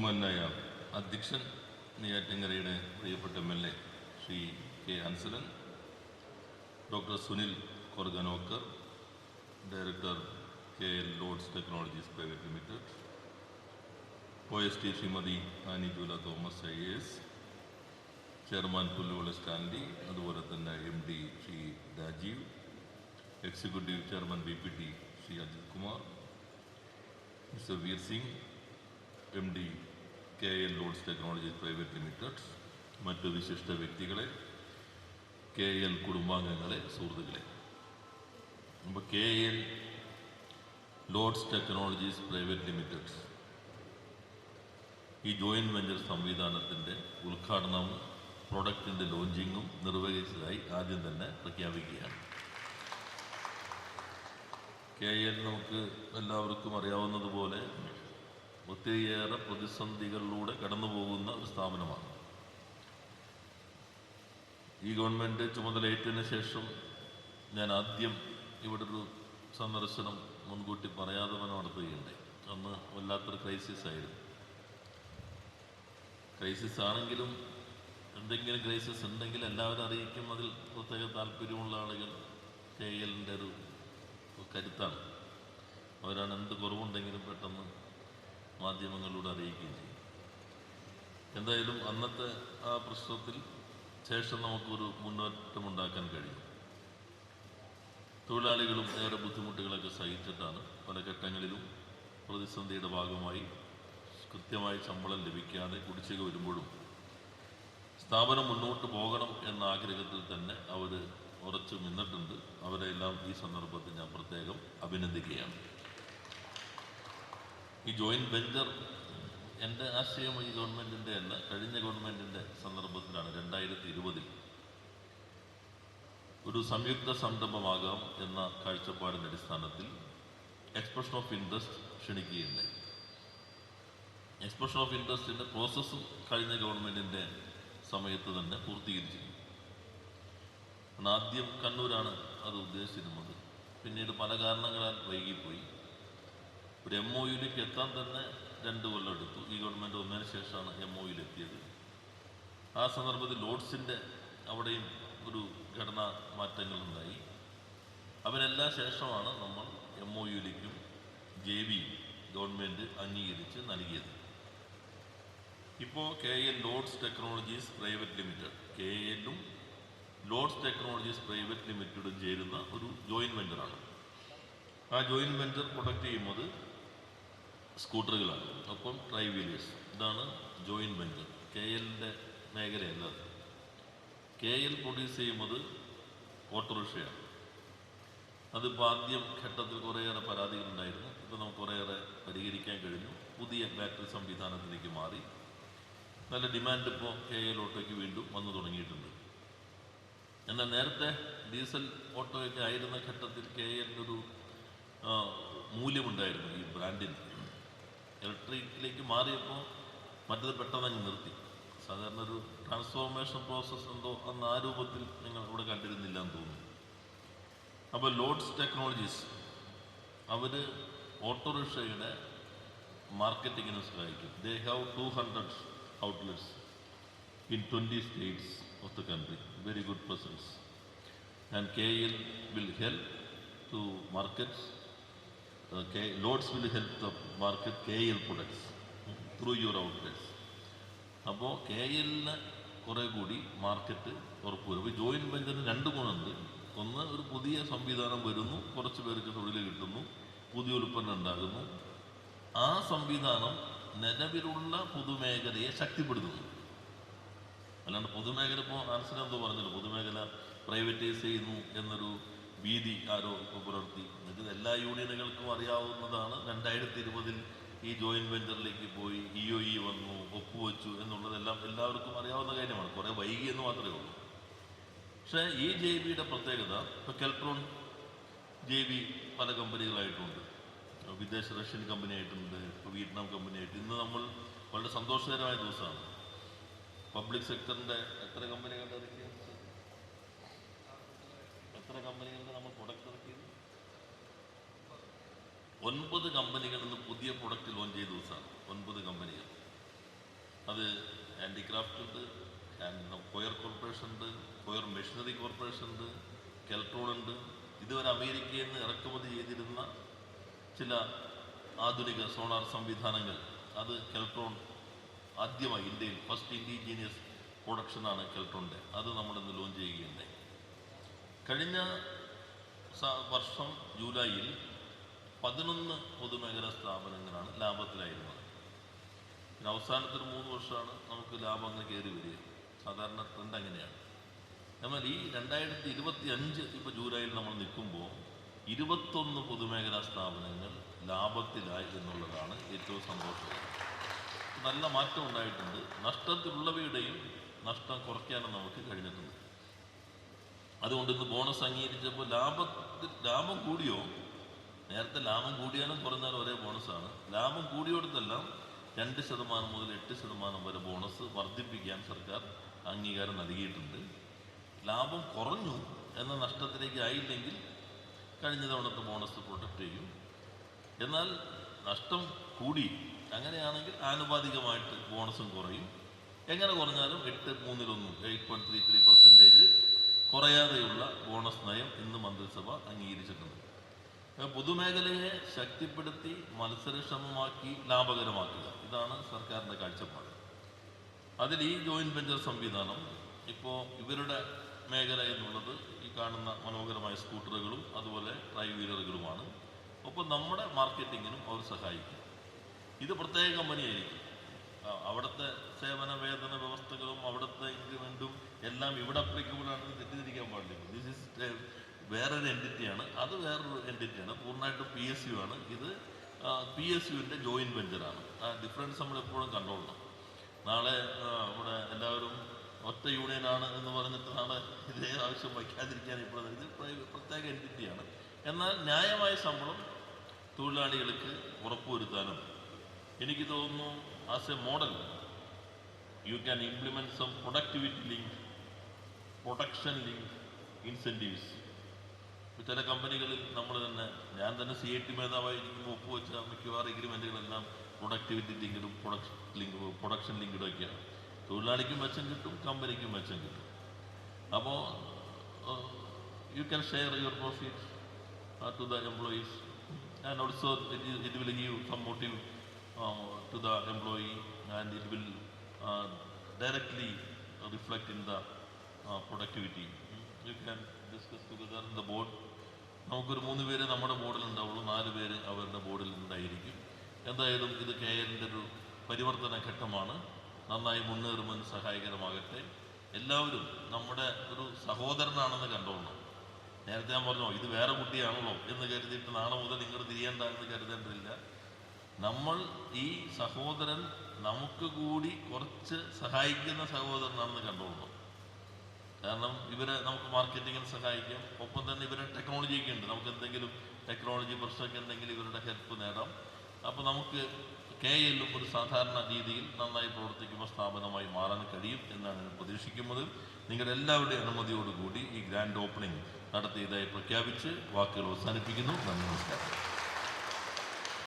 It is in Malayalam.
ബഹുമാനായ അധ്യക്ഷൻ നെയ്യാറ്റിൻകരയുടെ പ്രിയപ്പെട്ട MLA Shri K Ansalan, doctor Sunil Korganokar, director KL lords technologies private limited, OST Shrimati Annie Jula Thomas IAS, chairman Pulluvila Stanley, അതുപോലെ തന്നെ MD Shri Rajeev, executive chairman BPT Shri Ajith Kumar, mister Veer Singh, MD KL lords technologies private limited, മറ്റു വിശിഷ്ട വ്യക്തികളെ, KL കുടുംബാംഗങ്ങളെ, സുഹൃത്തുക്കളെ. അപ്പോൾ KL lords technologies private limited ഈ ജോയിൻറ്റ് വെഞ്ചർ സംവിധാനത്തിൻ്റെ ഉദ്ഘാടനവും പ്രൊഡക്റ്റിൻ്റെ ലോഞ്ചിങ്ങും നിർവഹിച്ചതായി ആദ്യം തന്നെ പ്രഖ്യാപിക്കുകയാണ്. KL നമുക്ക് എല്ലാവർക്കും അറിയാവുന്നതുപോലെ ഒത്തിരിയേറെ പ്രതിസന്ധികളിലൂടെ കടന്നു പോകുന്ന ഒരു സ്ഥാപനമാണ്. ഈ ഗവൺമെൻറ് ചുമതലയേറ്റതിന് ശേഷം ഞാൻ ആദ്യം ഇവിടെ ഒരു സന്ദർശനം മുൻകൂട്ടി പറയാതെ നടത്തുകയുണ്ടായി. അന്ന് വല്ലാത്തൊരു ക്രൈസിസ് ആയിരുന്നു. ക്രൈസിസ് ആണെങ്കിലും എന്തെങ്കിലും ക്രൈസിസ് ഉണ്ടെങ്കിൽ എല്ലാവരും അറിയിക്കും. അതിൽ പ്രത്യേക താല്പര്യമുള്ള ആളുകൾ KLൻ്റെ ഒരു കരുത്താണ്. അവരാണ് എന്ത് കുറവുണ്ടെങ്കിലും പെട്ടെന്ന് മാധ്യമങ്ങളിലൂടെ അറിയിക്കുകയും ചെയ്യും. എന്തായാലും അന്നത്തെ ആ പ്രശ്നത്തിൽ ശേഷം നമുക്കൊരു മുന്നേറ്റമുണ്ടാക്കാൻ കഴിയും. തൊഴിലാളികളും ഏറെ ബുദ്ധിമുട്ടുകളൊക്കെ സഹിച്ചിട്ടാണ് പല ഘട്ടങ്ങളിലും പ്രതിസന്ധിയുടെ ഭാഗമായി കൃത്യമായി ശമ്പളം ലഭിക്കാതെ കുടിശ്ശിക വരുമ്പോഴും സ്ഥാപനം മുന്നോട്ട് പോകണം എന്ന ആഗ്രഹത്തിൽ തന്നെ അവർ ഉറച്ചു നിന്നിട്ടുണ്ട്. അവരെല്ലാം ഈ സന്ദർഭത്തിൽ ഞാൻ പ്രത്യേകം അഭിനന്ദിക്കുകയാണ്. ഈ ജോയിൻറ്റ് വെഞ്ചർ എൻ്റെ ആശയം ഈ ഗവൺമെൻറ്റിൻ്റെ അല്ല, കഴിഞ്ഞ ഗവൺമെൻറ്റിൻ്റെ സന്ദർഭത്തിലാണ് 2020 ഒരു സംയുക്ത സംരംഭമാകാം എന്ന കാഴ്ചപ്പാടിൻ്റെ അടിസ്ഥാനത്തിൽ എക്സ്പ്രഷൻ ഓഫ് ഇൻട്രസ്റ്റ് ക്ഷണിക്കുകയുണ്ടായി. എക്സ്പ്രഷൻ ഓഫ് ഇൻട്രസ്റ്റിൻ്റെ പ്രോസസ്സും കഴിഞ്ഞ ഗവൺമെൻറ്റിൻ്റെ സമയത്ത് തന്നെ പൂർത്തീകരിച്ചിരുന്നു. ആദ്യം കണ്ണൂരാണ് അത് ഉദ്ദേശിച്ചിരുന്നത്. പിന്നീട് പല കാരണങ്ങളാൽ വൈകിപ്പോയി. ഒരു MOUയിലേക്ക് എത്താൻ തന്നെ 2 കൊല്ലം എടുത്തു. ഈ ഗവൺമെൻറ് വന്നതിന് ശേഷമാണ് MOUയിലെത്തിയത്. ആ സന്ദർഭത്തിൽ ലോഡ്സിൻ്റെ അവിടെയും ഒരു ഘടനാ മാറ്റങ്ങളുണ്ടായി. അവരെല്ലാം ശേഷമാണ് നമ്മൾ MOUയിലേക്കും JV ഗവൺമെൻറ് അംഗീകരിച്ച് നൽകിയത്. ഇപ്പോൾ KL lords technologies private limited, KLും ലോഡ്സ് ടെക്നോളജീസ് പ്രൈവറ്റ് ലിമിറ്റഡും ചേരുന്ന ഒരു ജോയിൻറ്റ് വെഞ്ചറാണ്. ആ ജോയിൻറ്റ് വെഞ്ചർ പ്രൊഡക്റ്റ് ചെയ്യുന്നത് സ്കൂട്ടറുകളാണ്, ഒപ്പം ട്രൈ വീലേഴ്സ്. ഇതാണ് ജോയിൻറ്റ് വെഞ്ചർ. KLൻ്റെ മേഖലയല്ല. KL പ്രൊഡ്യൂസ് ചെയ്യുന്നത് ഓട്ടോറിക്ഷയാണ്. അതിപ്പോൾ ആദ്യം ഘട്ടത്തിൽ കുറേയേറെ പരാതികളുണ്ടായിരുന്നു. ഇപ്പോൾ നമുക്ക് കുറേയേറെ പരിഹരിക്കാൻ കഴിഞ്ഞു. പുതിയ ബാറ്ററി സംവിധാനത്തിലേക്ക് മാറി. നല്ല ഡിമാൻഡ് ഇപ്പോൾ KL ഓട്ടോയ്ക്ക് വീണ്ടും വന്നു തുടങ്ങിയിട്ടുണ്ട്. എന്നാൽ നേരത്തെ ഡീസൽ ഓട്ടോയൊക്കെ ആയിരുന്ന ഘട്ടത്തിൽ KLനൊരു മൂല്യമുണ്ടായിരുന്നു ഈ ബ്രാൻഡിന്. ഇലക്ട്രിക്കിലേക്ക് മാറിയപ്പോൾ മറ്റത് പെട്ടെന്ന് നിർത്തി. സാധാരണ ഒരു ട്രാൻസ്ഫോർമേഷൻ പ്രോസസ്സ് എന്തോ അന്ന് ആ രൂപത്തിൽ നിങ്ങൾ ഇവിടെ കണ്ടിരുന്നില്ല എന്ന് തോന്നുന്നു. അപ്പോൾ ലോഡ്സ് ടെക്നോളജീസ് അവർ ഓട്ടോറിക്ഷയുടെ മാർക്കറ്റിങ്ങിന് സഹായിക്കും. They have 200 outlets in 20 states of the country. Very good presence. And KL will help to market, Loads will help to market KL products through your outlets. അപ്പോൾ KLന് കുറേ കൂടി മാർക്കറ്റ് ഉറപ്പുവരും. അപ്പോൾ ജോയിൻറ്റ് വെഞ്ചറിന് 2 ഗുണമുണ്ട്. ഒന്ന്, ഒരു പുതിയ സംവിധാനം വരുന്നു, കുറച്ച് പേർക്ക് തൊഴിൽ കിട്ടുന്നു, പുതിയ ഉൽപ്പന്നം ഉണ്ടാകുന്നു. ആ സംവിധാനം നിലവിലുള്ള പൊതുമേഖലയെ ശക്തിപ്പെടുത്തുന്നു. അല്ലാണ്ട് പൊതുമേഖല ഇപ്പോൾ ആൻസർ എന്തോ പറഞ്ഞല്ലോ, പൊതുമേഖല പ്രൈവറ്റൈസ് ചെയ്യുന്നു എന്നൊരു ഭീതി ആരോ ഇപ്പോൾ പുലർത്തി. എന്നിട്ട് എല്ലാ യൂണിയനുകൾക്കും അറിയാവുന്നതാണ് 2020 ഈ ജോയിൻറ്റ് വെഞ്ചറിലേക്ക് പോയി EOE വന്നു, ഒപ്പുവെച്ചു എന്നുള്ളതെല്ലാം എല്ലാവർക്കും അറിയാവുന്ന കാര്യമാണ്. കുറേ വൈകിയെന്ന് മാത്രമേ ഉള്ളൂ. പക്ഷേ ഈ JVയുടെ പ്രത്യേകത, ഇപ്പോൾ കെൽട്രോൺ JV പല കമ്പനികളായിട്ടുണ്ട്. വിദേശ റഷ്യൻ കമ്പനി ആയിട്ടുണ്ട്, ഇപ്പോൾ വിയറ്റ്നാം കമ്പനി ആയിട്ട്. ഇന്ന് നമ്മൾ വളരെ സന്തോഷകരമായ ദിവസമാണ്. പബ്ലിക് സെക്ടറിൻ്റെ എത്ര കമ്പനികളുടെ ഇറക്കിയത്? എത്ര കമ്പനികളുടെ നമ്മൾ പ്രൊഡക്റ്റ് ഇറക്കിയത്? 9 കമ്പനികൾ ഇന്ന് പുതിയ പ്രൊഡക്റ്റ് ലോഞ്ച് ചെയ്ത ദിവസമാണ്. 9 കമ്പനികൾ. അത് ഹാൻഡിക്രാഫ്റ്റ് ഉണ്ട്, കൊയർ കോർപ്പറേഷൻ ഉണ്ട്, കൊയർ മെഷീനറി കോർപ്പറേഷൻ ഉണ്ട്, കെൽട്രോൺ ഉണ്ട്. ഇതുവരെ അമേരിക്കയിൽ നിന്ന് ഇറക്കുമതി ചെയ്തിരുന്ന ചില ആധുനിക സോളാർ സംവിധാനങ്ങൾ അത് കെൽട്രോൺ ആദ്യമായി ഇന്ത്യയിൽ ഫസ്റ്റ് ഇൻഡിജീനിയസ് പ്രൊഡക്ഷനാണ് കെൽട്രോണിൻ്റെ. അത് നമ്മളിന്ന് ലോഞ്ച് ചെയ്യുകയുണ്ടായി. കഴിഞ്ഞ വർഷം ജൂലൈയിൽ 11 പൊതുമേഖലാ സ്ഥാപനങ്ങളാണ് ലാഭത്തിലായിരുന്നത്. പിന്നെ അവസാനത്തെ 3 വർഷമാണ് നമുക്ക് ലാഭം അങ്ങനെ കയറി വരിക. സാധാരണ ട്രെൻഡ് അങ്ങനെയാണ്. എന്നാൽ ഈ 2025 ഇപ്പോൾ ജൂലൈയിൽ നമ്മൾ നിൽക്കുമ്പോൾ 21 പൊതുമേഖലാ സ്ഥാപനങ്ങൾ ലാഭത്തിലായി എന്നുള്ളതാണ് ഏറ്റവും സന്തോഷകരം. നല്ല മാറ്റം ഉണ്ടായിട്ടുണ്ട്. നഷ്ടത്തിലുള്ളവയുടെയും നഷ്ടം കുറയ്ക്കാനും നമുക്ക് കഴിഞ്ഞിട്ടുണ്ട്. അതുകൊണ്ട് ഇന്ന് ബോണസ് അംഗീകരിച്ചപ്പോൾ ലാഭം കൂടിയോ, നേരത്തെ ലാഭം കൂടിയാലും കുറഞ്ഞാലും ഒരേ ബോണസാണ്. ലാഭം കൂടിയോടത്തെല്ലാം 2% മുതൽ 8% വരെ ബോണസ് വർദ്ധിപ്പിക്കാൻ സർക്കാർ അംഗീകാരം നൽകിയിട്ടുണ്ട്. ലാഭം കുറഞ്ഞു എന്ന നഷ്ടത്തിലേക്ക് ആയില്ലെങ്കിൽ കഴിഞ്ഞ തവണത്തെ ബോണസ് പ്രൊട്ടക്റ്റ് ചെയ്യും. എന്നാൽ നഷ്ടം കൂടി, അങ്ങനെയാണെങ്കിൽ ആനുപാതികമായിട്ട് ബോണസും കുറയും. എങ്ങനെ കുറഞ്ഞാലും 8.3 8.33% കുറയാതെയുള്ള ബോണസ് നയം ഇന്ന് മന്ത്രിസഭ അംഗീകരിച്ചിട്ടുണ്ട്. പൊതുമേഖലയെ ശക്തിപ്പെടുത്തി മത്സരക്ഷമമാക്കി ലാഭകരമാക്കുക, ഇതാണ് സർക്കാരിൻ്റെ കാഴ്ചപ്പാട്. അതിൽ ഈ ജോയിൻറ്റ് വെഞ്ചർ സംവിധാനം ഇപ്പോൾ ഇവരുടെ മേഖല എന്നുള്ളത് ഈ കാണുന്ന മനോഹരമായ സ്കൂട്ടറുകളും അതുപോലെ ഡ്രൈവ് വീലറുകളുമാണ്. ഒപ്പം നമ്മുടെ മാർക്കറ്റിങ്ങിനും അവർ സഹായിക്കും. ഇത് പ്രത്യേക കമ്പനിയായിരിക്കും. അവിടുത്തെ സേവന വേതന വ്യവസ്ഥകളും അവിടുത്തെ ഇൻക്രിമെൻറ്റും എല്ലാം ഇവിടെ അപ്ലിക്കബിൾ ആണെന്ന് തെറ്റിദ്ധരിക്കാൻ പാടില്ല. ദിസ് ഇസ് വേറൊരു എൻറ്റിറ്റിയാണ്, അത് വേറൊരു എൻറ്റിറ്റിയാണ്, പൂർണ്ണമായിട്ടും PSU ആണ്. ഇത് PSUവിൻ്റെ ജോയിൻറ്റ് വെഞ്ചറാണ്. ആ ഡിഫറൻസ് നമ്മൾ എപ്പോഴും കണ്ടോളണം. നാളെ ഇവിടെ എല്ലാവരും ഒറ്റ യൂണിയനാണ് എന്ന് പറഞ്ഞിട്ട് നാളെ ഇതേ ആവശ്യം വയ്ക്കാതിരിക്കാൻ ഇപ്പോഴും ഇത് പ്രത്യേക എൻറ്റിറ്റിയാണ്. എന്നാൽ ന്യായമായ ശമ്പളം തൊഴിലാളികൾക്ക് ഉറപ്പുവരുത്താനും എനിക്ക് തോന്നുന്നു as a model you can implement some productivity link, production link incentives. ചില കമ്പനികളിൽ നമ്മൾ തന്നെ, ഞാൻ തന്നെ CIT മേധാവായിരിക്കുമ്പോൾ ഒപ്പുവെച്ച മിക്കവാറും എഗ്രിമെൻറ്റുകളെല്ലാം പ്രൊഡക്ടിവിറ്റി ലിങ്കും പ്രൊഡക്ഷൻ ലിങ്കും ഒക്കെയാണ്. തൊഴിലാളിക്കും മെച്ചം കിട്ടും, കമ്പനിക്കും മെച്ചം കിട്ടും. അപ്പോൾ you can share your profit to the employees and also it will give some motive to the employee and it will directly reflect in the productivity. You can discuss together in the board. നമുക്കൊരു 3 പേര് നമ്മുടെ ബോർഡിൽ ഉണ്ടാവുള്ളൂ, 4 പേര് അവരുടെ ബോർഡിൽ ഉണ്ടായിരിക്കും. എന്തായാലും ഇത് KLൻ്റെ ഒരു പരിവർത്തന ഘട്ടമാണ്. നന്നായി മുന്നേറുമെന്ന് സഹായകരമാകട്ടെ. എല്ലാവരും നമ്മുടെ ഒരു സഹോദരനാണെന്ന് കണ്ടോളണം. നേരത്തെ ഞാൻ പറഞ്ഞോ, ഇത് വേറെ കുട്ടിയാണല്ലോ എന്ന് കരുതിയിട്ട് നാളെ മുതൽ ഇങ്ങോട്ട് തിരിയണ്ട എന്ന് കരുതേണ്ടതില്ല. നമ്മൾ ഈ സഹോദരൻ നമുക്ക് കൂടി കുറച്ച് സഹായിക്കുന്ന സഹോദരനാണെന്ന് കണ്ടോളണം. കാരണം ഇവരെ നമുക്ക് മാർക്കറ്റിങ്ങിന് സഹായിക്കാം. ഒപ്പം തന്നെ ഇവരെ ടെക്നോളജിയൊക്കെ ഉണ്ട്. നമുക്ക് എന്തെങ്കിലും ടെക്നോളജി പ്രശ്നമൊക്കെ ഉണ്ടെങ്കിൽ ഇവരുടെ ഹെൽപ്പ് നേടാം. അപ്പോൾ നമുക്ക് KLും ഒരു സാധാരണ രീതിയിൽ നന്നായി പ്രവർത്തിക്കുന്ന സ്ഥാപനമായി മാറാൻ കഴിയും എന്നാണ് ഞാൻ പ്രതീക്ഷിക്കുന്നത്. നിങ്ങളുടെ എല്ലാവരുടെയും അനുമതിയോടുകൂടി ഈ ഗ്രാൻഡ് ഓപ്പണിംഗ് നടത്തിയതായി പ്രഖ്യാപിച്ച് വാക്കുകൾ അവസാനിപ്പിക്കുന്നു. നന്ദി, നമസ്കാരം.